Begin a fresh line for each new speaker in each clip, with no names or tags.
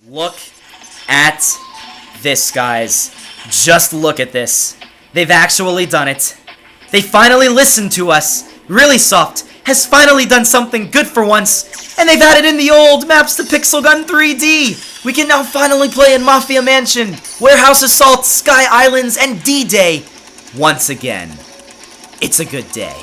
Look at this, guys. Just look at this. They've actually done it. They finally listened to us. Rilisoft has finally done something good for once, and they've added in the old maps to Pixel Gun 3D. We can now finally play in Mafia Mansion, Warehouse Assault, Sky Islands, and D-Day once again. It's a good day.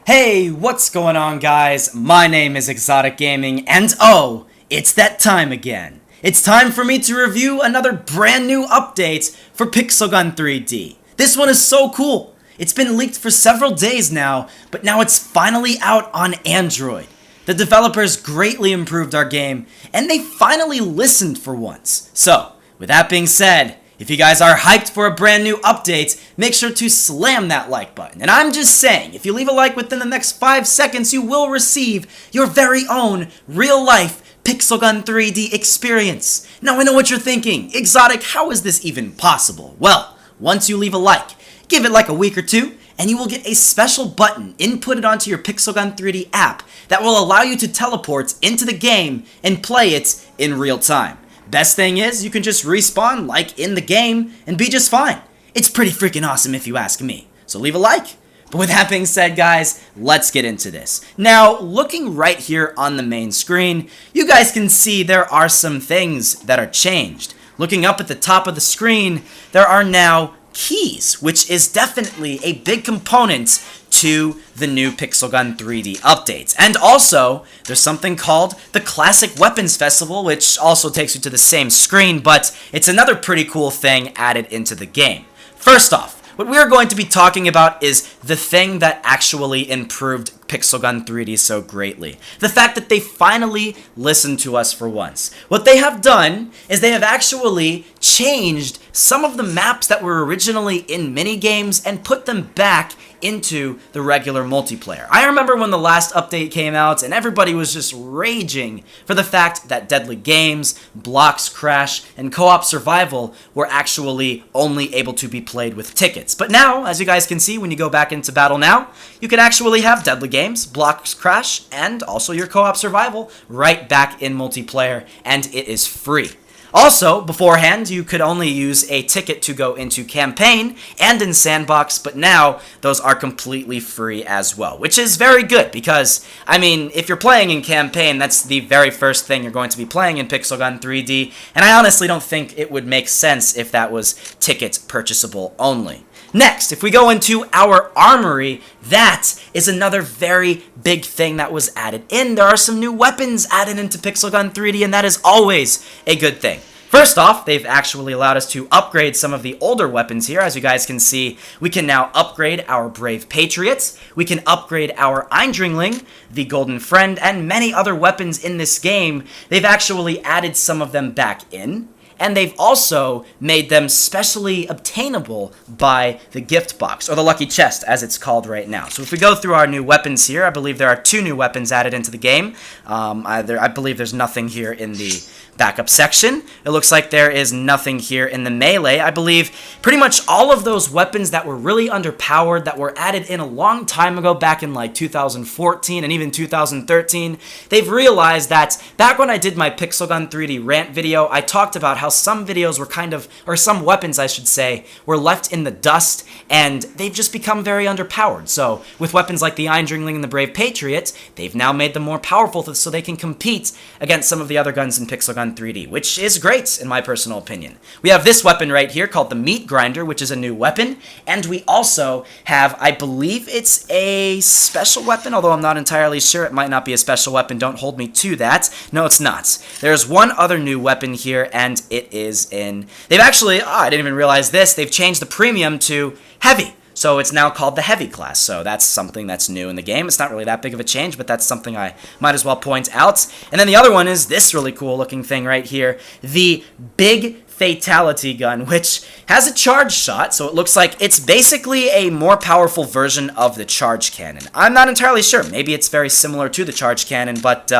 Hey, what's going on, guys? My name is ExxotikGaming, and oh, it's that time again. It's time for me to review another brand new update for Pixel Gun 3D. This one is so cool. It's been leaked for several days now, but now it's finally out on Android. The developers greatly improved our game, and they finally listened for once. So, with that being said, if you guys are hyped for a brand new update, make sure to slam that like button. And I'm just saying, if you leave a like within the next 5 seconds, you will receive your very own real-life Pixel Gun 3D experience. Now I know what you're thinking, Exotic, how is this even possible? Well, once you leave a like, give it like a week or two, and you will get a special button inputted onto your Pixel Gun 3D app that will allow you to teleport into the game and play it in real time. Best thing is, you can just respawn like in the game and be just fine. It's pretty freaking awesome if you ask me. So leave a like. But with that being said, guys, let's get into this. Now, looking right here on the main screen, you guys can see there are some things that are changed. Looking up at the top of the screen, there are now keys, which is definitely a big component to the new Pixel Gun 3D updates. And also, there's something called the Classic Weapons Festival, which also takes you to the same screen, but it's another pretty cool thing added into the game. First off, what we're going to be talking about is the thing that actually improved Pixel Gun 3D so greatly. The fact that they finally listened to us for once. What they have done is they have actually changed some of the maps that were originally in minigames and put them back into the regular multiplayer. I remember when the last update came out and everybody was just raging for the fact that Deadly Games, Blocks Crash, and Co-op Survival were actually only able to be played with tickets. But now, as you guys can see, when you go back into battle now, you can actually have Deadly Games, Blocks Crash, and also your Co-op Survival right back in multiplayer, and it is free. Also, beforehand, you could only use a ticket to go into Campaign and in Sandbox, but now those are completely free as well, which is very good because, I mean, if you're playing in Campaign, that's the very first thing you're going to be playing in Pixel Gun 3D, and I honestly don't think it would make sense if that was ticket purchasable only. Next, if we go into our armory, that is another very big thing that was added in. There are some new weapons added into Pixel Gun 3D, and that is always a good thing. First off, they've actually allowed us to upgrade some of the older weapons here. As you guys can see, we can now upgrade our Brave Patriots, we can upgrade our Eindringling, the Golden Friend, and many other weapons in this game. They've actually added some of them back in. And they've also made them specially obtainable by the gift box, or the lucky chest, as it's called right now. So if we go through our new weapons here, I believe there are 2 new weapons added into the game. I believe there's nothing here in the backup section. It looks like there is nothing here in the melee. I believe pretty much all of those weapons that were really underpowered, that were added in a long time ago, back in like 2014 and even 2013, they've realized that back when I did my Pixel Gun 3D rant video, I talked about how some videos were kind of, or some weapons I should say, were left in the dust, and they've just become very underpowered. So with weapons like the Eindringling and the Brave Patriot, they've now made them more powerful so they can compete against some of the other guns in Pixel Gun 3D, which is great in my personal opinion. We have this weapon right here called the Meat Grinder, which is a new weapon, and we also have, I believe it's a special weapon, although I'm not entirely sure. It might not be a special weapon. Don't hold me to that. No, it's not. There's one other new weapon here, and it is in... They've actually... I didn't even realize this. They've changed the premium to Heavy. So it's now called the Heavy class, so that's something that's new in the game. It's not really that big of a change, but that's something I might as well point out. And then the other one is this really cool looking thing right here, the Big fatality gun, which has a charge shot, so it looks like it's basically a more powerful version of the charge cannon. I'm not entirely sure. Maybe it's very similar to the charge cannon, but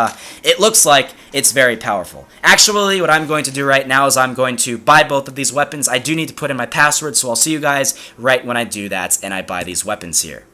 it looks like it's very powerful. Actually, what I'm going to do right now is I'm going to buy both of these weapons. I do need to put in my password, so I'll see you guys right when I do that and I buy these weapons here.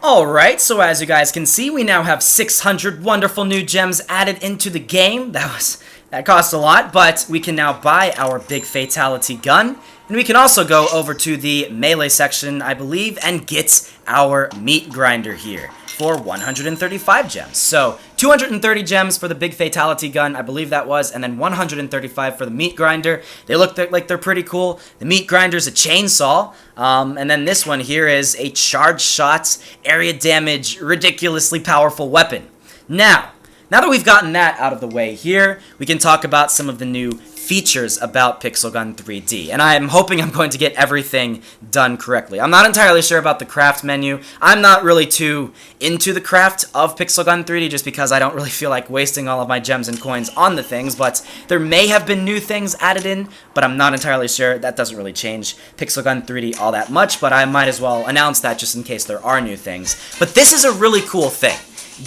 Alright, so as you guys can see, we now have 600 wonderful new gems added into the game. That cost a lot, but we can now buy our big fatality gun. And we can also go over to the melee section, I believe, and get our meat grinder here for 135 gems. So 230 gems for the big fatality gun, I believe that was, and then 135 for the meat grinder. They look like they're pretty cool. The meat grinder's a chainsaw, and then this one here is a charge shot, area damage, ridiculously powerful weapon. Now that we've gotten that out of the way here, we can talk about some of the new features about Pixel Gun 3D, and I'm hoping I'm going to get everything done correctly. I'm not entirely sure about the craft menu. I'm not really too into the craft of Pixel Gun 3D just because I don't really feel like wasting all of my gems and coins on the things, but there may have been new things added in, but I'm not entirely sure. That doesn't really change Pixel Gun 3D all that much, but I might as well announce that just in case there are new things. But this is a really cool thing.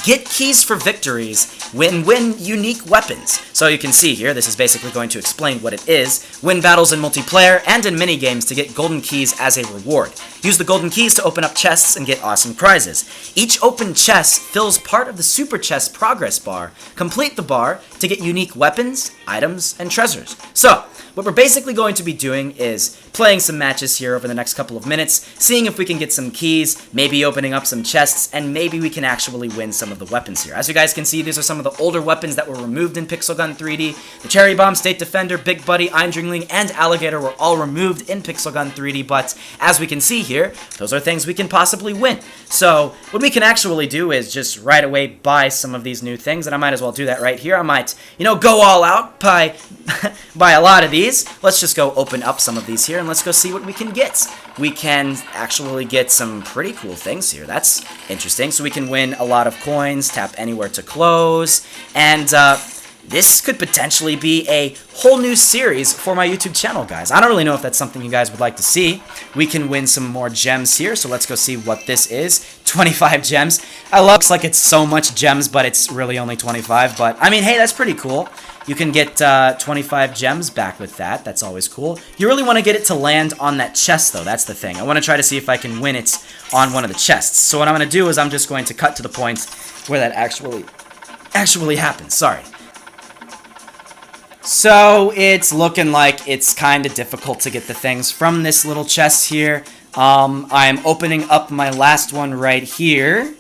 Get keys for victories when win unique weapons. So you can see here, this is basically going to explain what it is. Win battles in multiplayer and in minigames to get golden keys as a reward. Use the golden keys to open up chests and get awesome prizes. Each open chest fills part of the super chest progress bar. Complete the bar to get unique weapons, items, and treasures. So, what we're basically going to be doing is playing some matches here over the next couple of minutes, seeing if we can get some keys, maybe opening up some chests, and maybe we can actually win some of the weapons here. As you guys can see, these are some of the older weapons that were removed in Pixel Gun 3D. The Cherry Bomb, State Defender, Big Buddy, Eindringling, and Alligator were all removed in Pixel Gun 3D, but as we can see here, those are things we can possibly win. So, what we can actually do is just right away buy some of these new things, and I might as well do that right here. I might, go all out, buy a lot of these. Let's just go open up some of these here, and let's go see what we can get. We can actually get some pretty cool things here. That's interesting. So we can win a lot of coins, tap anywhere to close, and this could potentially be a whole new series for my YouTube channel, guys. I don't really know if that's something you guys would like to see. We can win some more gems here, so let's go see what this is. 25 gems. Looks like it's so much gems, but it's really only 25. But, I mean, hey, that's pretty cool. You can get 25 gems back with that. That's always cool. You really want to get it to land on that chest, though. That's the thing. I want to try to see if I can win it on one of the chests. So what I'm going to do is I'm just going to cut to the point where that actually happens. Sorry. So it's looking like it's kind of difficult to get the things from this little chest here. I'm opening up my last one right here.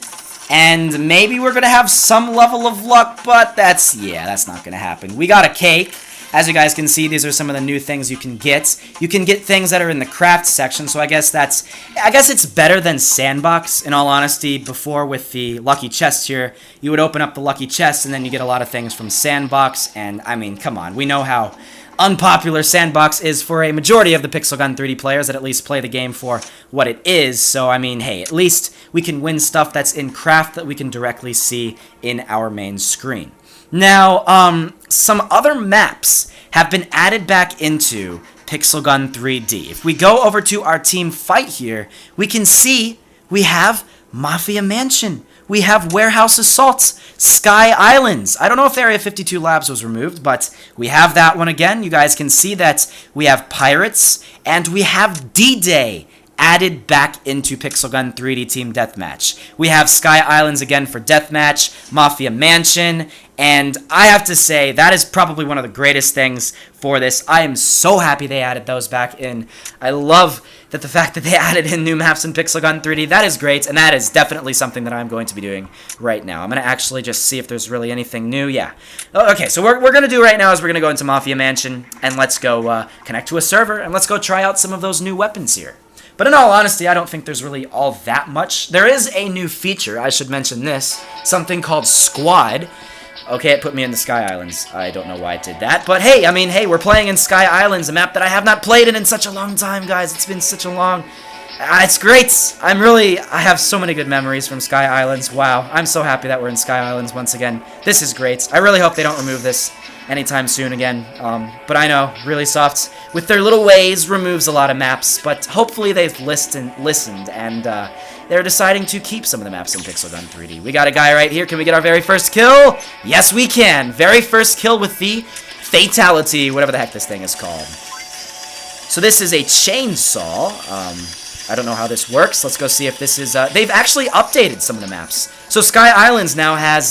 And maybe we're going to have some level of luck, but that's not going to happen. We got a cake. As you guys can see, these are some of the new things you can get. You can get things that are in the craft section, so I guess it's better than Sandbox, in all honesty. Before, with the lucky chest here, you would open up the lucky chest, and then you get a lot of things from Sandbox, and, I mean, come on. We know how unpopular Sandbox is for a majority of the Pixel Gun 3D players that at least play the game for what it is. So, I mean, hey, at least we can win stuff that's in craft that we can directly see in our main screen. Now, some other maps have been added back into Pixel Gun 3D. If we go over to our team fight here, we can see we have Mafia Mansion. We have Warehouse Assaults, Sky Islands. I don't know if Area 52 Labs was removed, but we have that one again. You guys can see that we have Pirates, and we have D-Day added back into Pixel Gun 3D Team Deathmatch. We have Sky Islands again for Deathmatch, Mafia Mansion, and I have to say, that is probably one of the greatest things for this. I am so happy they added those back in. I love that the fact that they added in new maps in Pixel Gun 3D. That is great, and that is definitely something that I'm going to be doing right now. I'm going to actually just see if there's really anything new. Yeah. Okay, so what we're going to do right now is we're going to go into Mafia Mansion, and let's go connect to a server, and let's go try out some of those new weapons here. But in all honesty, I don't think there's really all that much. There is a new feature, I should mention this, something called Squad. Okay, it put me in the Sky Islands. I don't know why it did that. But hey, I mean, hey, we're playing in Sky Islands, a map that I have not played in such a long time, guys. It's been such a long... it's great. I have so many good memories from Sky Islands. Wow, I'm so happy that we're in Sky Islands once again. This is great. I really hope they don't remove this. anytime soon again. But I know, Rilisoft, with their little ways, removes a lot of maps, but hopefully they've listened, and they're deciding to keep some of the maps in Pixel Gun 3D. We got a guy right here. Can we get our very first kill? Yes, we can. Very first kill with the Fatality, whatever the heck this thing is called. So this is a chainsaw. I don't know how this works. Let's go see if this is... they've actually updated some of the maps. So Sky Islands now has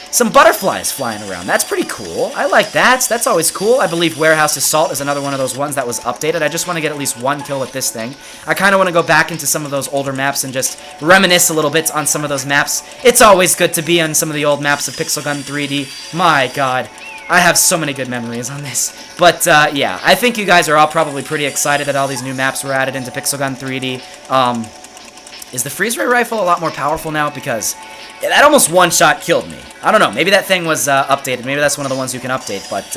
some butterflies flying around. That's pretty cool. I like that. That's always cool. I believe Warehouse Assault is another one of those ones that was updated. I just want to get at least one kill with this thing. I kind of want to go back into some of those older maps and just reminisce a little bit on some of those maps. It's always good to be on some of the old maps of Pixel Gun 3D. My god. I have so many good memories on this. But, yeah, I think you guys are all probably pretty excited that all these new maps were added into Pixel Gun 3D. Is the freeze ray rifle a lot more powerful now? Because that almost one-shot killed me. I don't know. Maybe that thing was updated. Maybe that's one of the ones you can update. But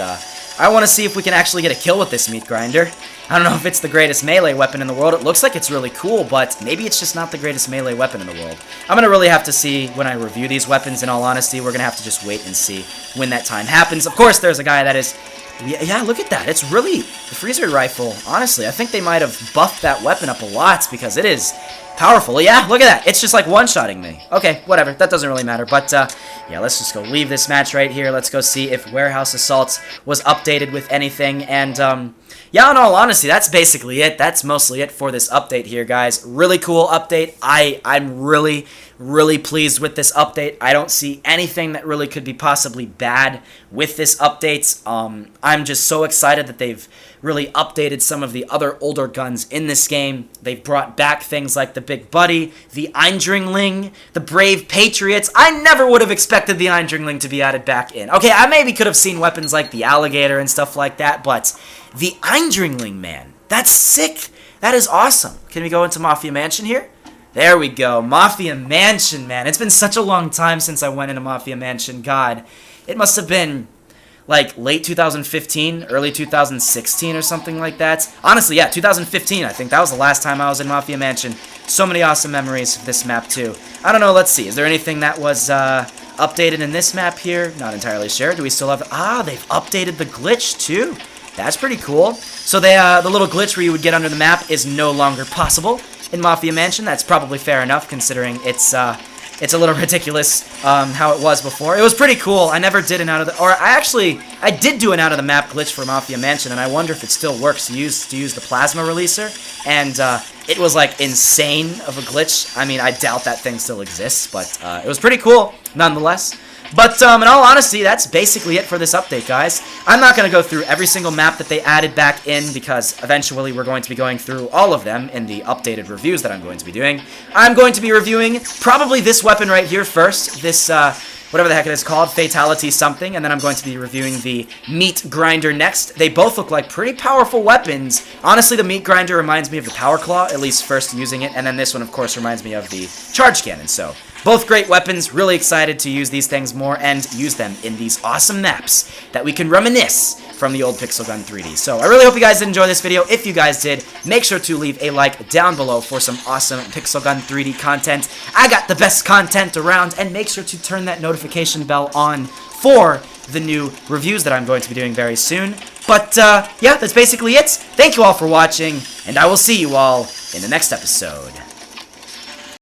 I want to see if we can actually get a kill with this meat grinder. I don't know if it's the greatest melee weapon in the world. It looks like it's really cool, but maybe it's just not the greatest melee weapon in the world. I'm going to really have to see when I review these weapons, in all honesty. We're going to have to just wait and see when that time happens. Of course, there's a guy that is... Yeah, look at that. It's really... The freeze ray rifle, honestly, I think they might have buffed that weapon up a lot because it is powerful. Yeah, look at that. It's just like one-shotting me. Okay, whatever. That doesn't really matter. But, yeah, let's just go leave this match right here. Let's go see if Warehouse Assault was updated with anything. And, yeah, in all honesty, that's basically it. That's mostly it for this update here, guys. Really cool update. I'm really pleased with this update. I don't see anything that really could be possibly bad with this update. I'm just so excited that they've really updated some of the other older guns in this game. They've brought back things like the Big Buddy, the Eindringling, the Brave Patriots. I never would have expected the Eindringling to be added back in. Okay, I maybe could have seen weapons like the Alligator and stuff like that, but the Eindringling, man, that's sick. That is awesome. Can we go into Mafia Mansion here? There we go. Mafia Mansion, man. It's been such a long time since I went into Mafia Mansion. God, it must have been like late 2015, early 2016 or something like that. Honestly, yeah, 2015, I think. That was the last time I was in Mafia Mansion. So many awesome memories of this map, too. I don't know, let's see. Is there anything that was updated in this map here? Not entirely sure. Do we still have... Ah, they've updated the glitch, too. That's pretty cool. So they, the little glitch where you would get under the map is no longer possible in Mafia Mansion. That's probably fair enough, considering it's a little ridiculous how it was before. It was pretty cool. I never did an out of the... Or I did do an out of the map glitch for Mafia Mansion, and I wonder if it still works to use the plasma releaser. And it was like insane of a glitch. I mean, I doubt that thing still exists, but it was pretty cool nonetheless. But, in all honesty, that's basically it for this update, guys. I'm not going to go through every single map that they added back in, because eventually we're going to be going through all of them in the updated reviews that I'm going to be doing. I'm going to be reviewing probably this weapon right here first, this, whatever the heck it is called, Fatality something, and then I'm going to be reviewing the Meat Grinder next. They both look like pretty powerful weapons. Honestly, the Meat Grinder reminds me of the Power Claw, at least first using it, and then this one, of course, reminds me of the Charge Cannon, so... Both great weapons, really excited to use these things more and use them in these awesome maps that we can reminisce from the old Pixel Gun 3D. So I really hope you guys did enjoy this video. If you guys did, make sure to leave a like down below for some awesome Pixel Gun 3D content. I got the best content around, and make sure to turn that notification bell on for the new reviews that I'm going to be doing very soon. But, yeah, that's basically it. Thank you all for watching, and I will see you all in the next episode.